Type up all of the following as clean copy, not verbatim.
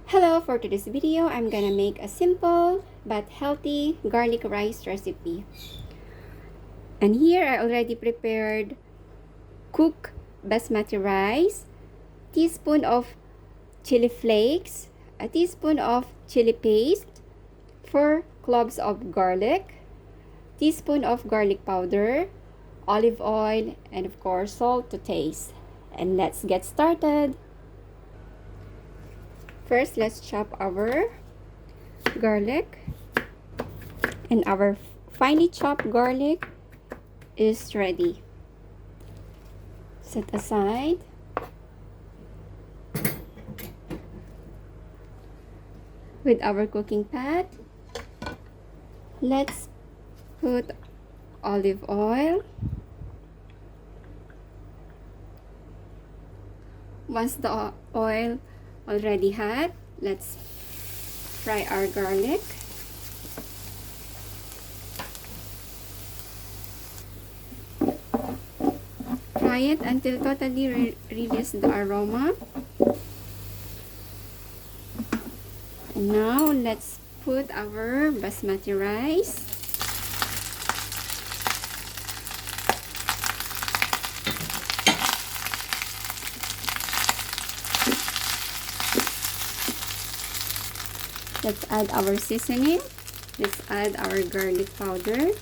Hello, for today's video, I'm gonna make a simple but healthy garlic rice recipe. And here I already prepared cooked basmati rice, teaspoon of chili flakes, a teaspoon of chili paste, 4 cloves of garlic, teaspoon of garlic powder, olive oil, and of course salt to taste. And let's get started. First, let's chop our garlic, and our finely chopped garlic is ready. Set aside. With our cooking pot, let's put olive oil. Once the oil already hot, let's fry our garlic. Fry it until totally release the aroma. And now let's put our basmati rice. Let's add our seasoning. Let's add our garlic powder,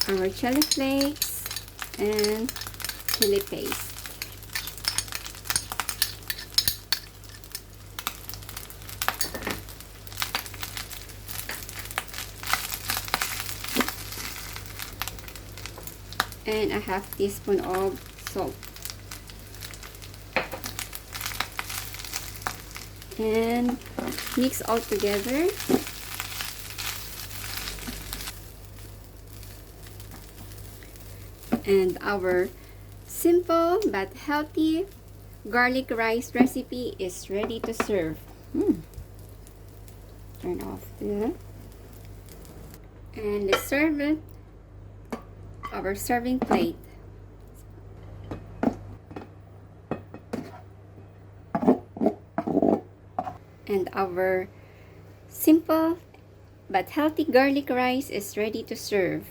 our chili flakes, and chili paste. And a half teaspoon of salt. And mix all together. And our simple but healthy garlic rice recipe is ready to serve. Turn off the, and let's serve it our serving plate. And our simple but healthy garlic rice is ready to serve.